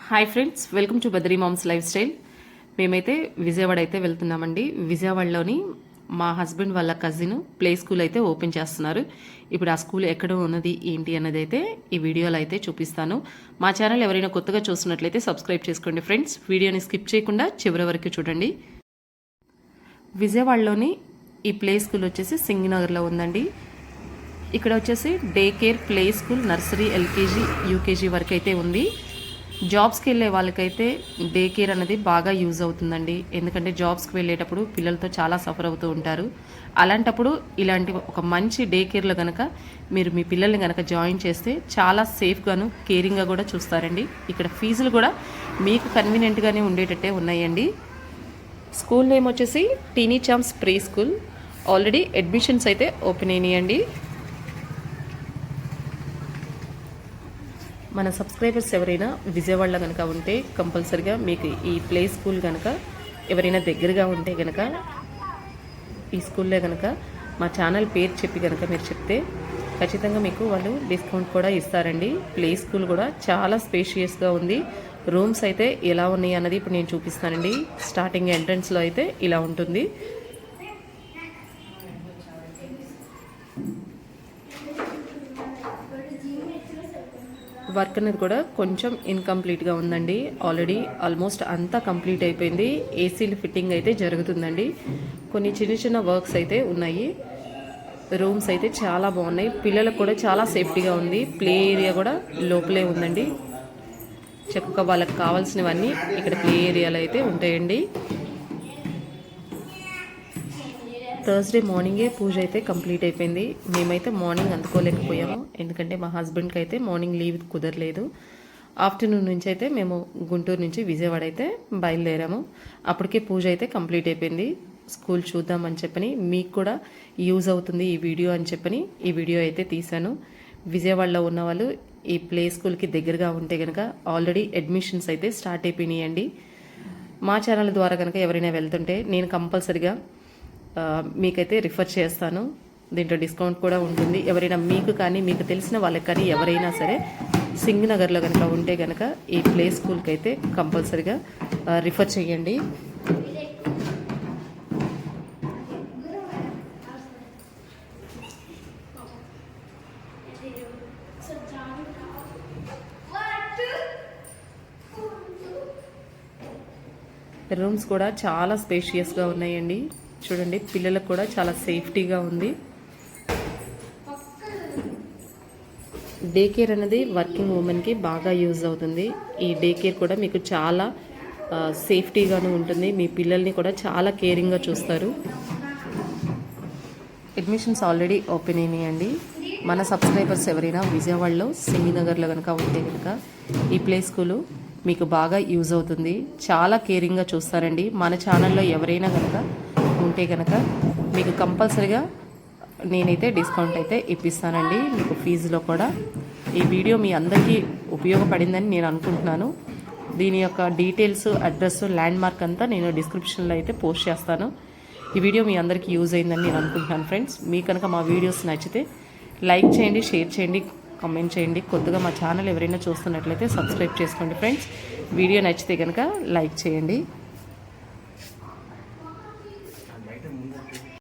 Hi friends, welcome to Badri moms lifestyle. మేమైతే విజయవాడ అయితే వెళ్తున్నామండి. విజయవాడలోని మా హస్బెండ్ వాళ్ళ కజిన్ ప్లే స్కూల్ అయితే ఓపెన్ చేస్తున్నారు. ఇప్పుడు ఆ స్కూల్ ఎక్కడ ఉన్నది ఏంటి అన్నది అయితే ఈ వీడియోలో అయితే చూపిస్తాను. మా ఛానల్ ఎవరైనా కొత్తగా చూస్తున్నట్లయితే సబ్స్క్రైబ్ చేసుకోండి ఫ్రెండ్స్. వీడియోని స్కిప్ చేయకుండా చివరి వరకు చూడండి. విజయవాడలోని ఈ ప్లే స్కూల్ వచ్చేసి సింగనగర్లో ఉందండి. ఇక్కడ వచ్చేసి day care, play school, nursery, LKG, UKG వరకు అయితే ఉంది. జాబ్స్కి వెళ్ళే వాళ్ళకైతే డే కేర్ అనేది బాగా యూజ్ అవుతుందండి. ఎందుకంటే జాబ్స్కి వెళ్ళేటప్పుడు పిల్లలతో చాలా సఫర్ అవుతూ ఉంటారు. అలాంటప్పుడు ఇలాంటి ఒక మంచి డే కేర్లో కనుక మీరు మీ పిల్లల్ని కనుక జాయిన్ చేస్తే చాలా సేఫ్గాను కేరింగ్గా కూడా చూస్తారండి. ఇక్కడ ఫీజులు కూడా మీకు కన్వీనియంట్గానే ఉండేటట్టే ఉన్నాయండి. స్కూల్ నేమ్ వచ్చేసి teeny Champs pre school. Already admissions అయితే ఓపెన్ అయినాయండి. మన సబ్స్క్రైబర్స్ ఎవరైనా విజయవాడలో కనుక ఉంటే కంపల్సరిగా మీకు ఈ ప్లే స్కూల్ కనుక ఎవరైనా దగ్గరగా ఉంటే కనుక ఈ స్కూల్లో కనుక మా ఛానల్ పేరు చెప్పి కనుక మీరు చెప్తే ఖచ్చితంగా మీకు వాళ్ళు డిస్కౌంట్ కూడా ఇస్తారండి. ప్లే స్కూల్ కూడా చాలా స్పేషియస్గా ఉంది. రూమ్స్ అయితే ఎలా ఉన్నాయి అన్నది ఇప్పుడు నేను చూపిస్తానండి. స్టార్టింగ్ ఎంట్రన్స్లో అయితే ఇలా ఉంటుంది. వర్క్ అనేది కూడా కొంచెం ఇన్కంప్లీట్గా ఉందండి. ఆల్మోస్ట్ అంతా కంప్లీట్ అయిపోయింది. ఏసీలు ఫిట్టింగ్ అయితే జరుగుతుందండి. కొన్ని చిన్న చిన్న వర్క్స్ అయితే ఉన్నాయి. రూమ్స్ అయితే చాలా బాగున్నాయి. పిల్లలకు కూడా చాలా సేఫ్టీగా ఉంది. ప్లే ఏరియా కూడా లోపలే ఉందండి. చక్కగా వాళ్ళకి కావాల్సినవన్నీ ఇక్కడ ప్లే ఏరియాలో అయితే ఉంటాయండి. థర్స్డే మార్నింగే పూజ అయితే కంప్లీట్ అయిపోయింది. మేమైతే మార్నింగ్ అందుకోలేకపోయాము, ఎందుకంటే మా హస్బెండ్కి అయితే మార్నింగ్ లీవ్ కుదరలేదు. ఆఫ్టర్నూన్ నుంచి అయితే మేము గుంటూరు నుంచి విజయవాడ అయితే బయలుదేరాము. అప్పటికే పూజ అయితే కంప్లీట్ అయిపోయింది. స్కూల్ చూద్దామని చెప్పని, మీకు కూడా యూజ్ అవుతుంది ఈ వీడియో అని చెప్పని ఈ వీడియో అయితే తీశాను. విజయవాడలో ఉన్న వాళ్ళు ఈ ప్లే స్కూల్కి దగ్గరగా ఉంటే కనుక ఆల్రెడీ అడ్మిషన్స్ అయితే స్టార్ట్ అయిపోయినాయండి. మా ఛానల్ ద్వారా కనుక ఎవరైనా వెళ్తుంటే నేను కంపల్సరిగా మీకైతే రిఫర్ చేస్తాను. దీంట్లో డిస్కౌంట్ కూడా ఉంటుంది. ఎవరైనా మీకు కానీ మీకు తెలిసిన వాళ్ళకి కానీ ఎవరైనా సరే సింగనగర్లో కనుక ఉంటే కనుక ఈ ప్లే స్కూల్కి అయితే కంపల్సరిగా రిఫర్ చేయండి. రూమ్స్ కూడా చాలా స్పేషియస్గా ఉన్నాయండి. చూడండి, పిల్లలకు కూడా చాలా సేఫ్టీగా ఉంది. డే కేర్ అనేది వర్కింగ్ ఉమెన్కి బాగా యూజ్ అవుతుంది. ఈ డే కేర్ కూడా మీకు చాలా సేఫ్టీగాను ఉంటుంది. మీ పిల్లల్ని కూడా చాలా కేరింగ్గా చూస్తారు. అడ్మిషన్స్ ఆల్రెడీ ఓపెన్ అయినాయండి. మన సబ్స్క్రైబర్స్ ఎవరైనా విజయవాడలో సింగినగర్లో కనుక ఉంటే కనుక ఈ ప్లే స్కూలు మీకు బాగా యూజ్ అవుతుంది. చాలా కేరింగ్గా చూస్తారండి. మన ఛానల్లో ఎవరైనా కనుక ఉంటే కనుక మీకు కంపల్సరీగా నేనైతే డిస్కౌంట్ అయితే ఇప్పిస్తానండి. మీకు ఫీజులో కూడా ఈ వీడియో మీ అందరికీ ఉపయోగపడిందని నేను అనుకుంటున్నాను. దీని యొక్క డీటెయిల్స్, అడ్రస్, ల్యాండ్ మార్క్ అంతా నేను డిస్క్రిప్షన్లో అయితే పోస్ట్ చేస్తాను. ఈ వీడియో మీ అందరికీ యూజ్ అయిందని నేను అనుకుంటున్నాను ఫ్రెండ్స్. మీ కనుక మా వీడియోస్ నచ్చితే లైక్ చేయండి, షేర్ చేయండి, కామెంట్ చేయండి. కొత్తగా మా ఛానల్ ఎవరైనా చూస్తున్నట్లయితే సబ్స్క్రైబ్ చేసుకోండి ఫ్రెండ్స్. వీడియో నచ్చితే కనుక లైక్ చేయండి.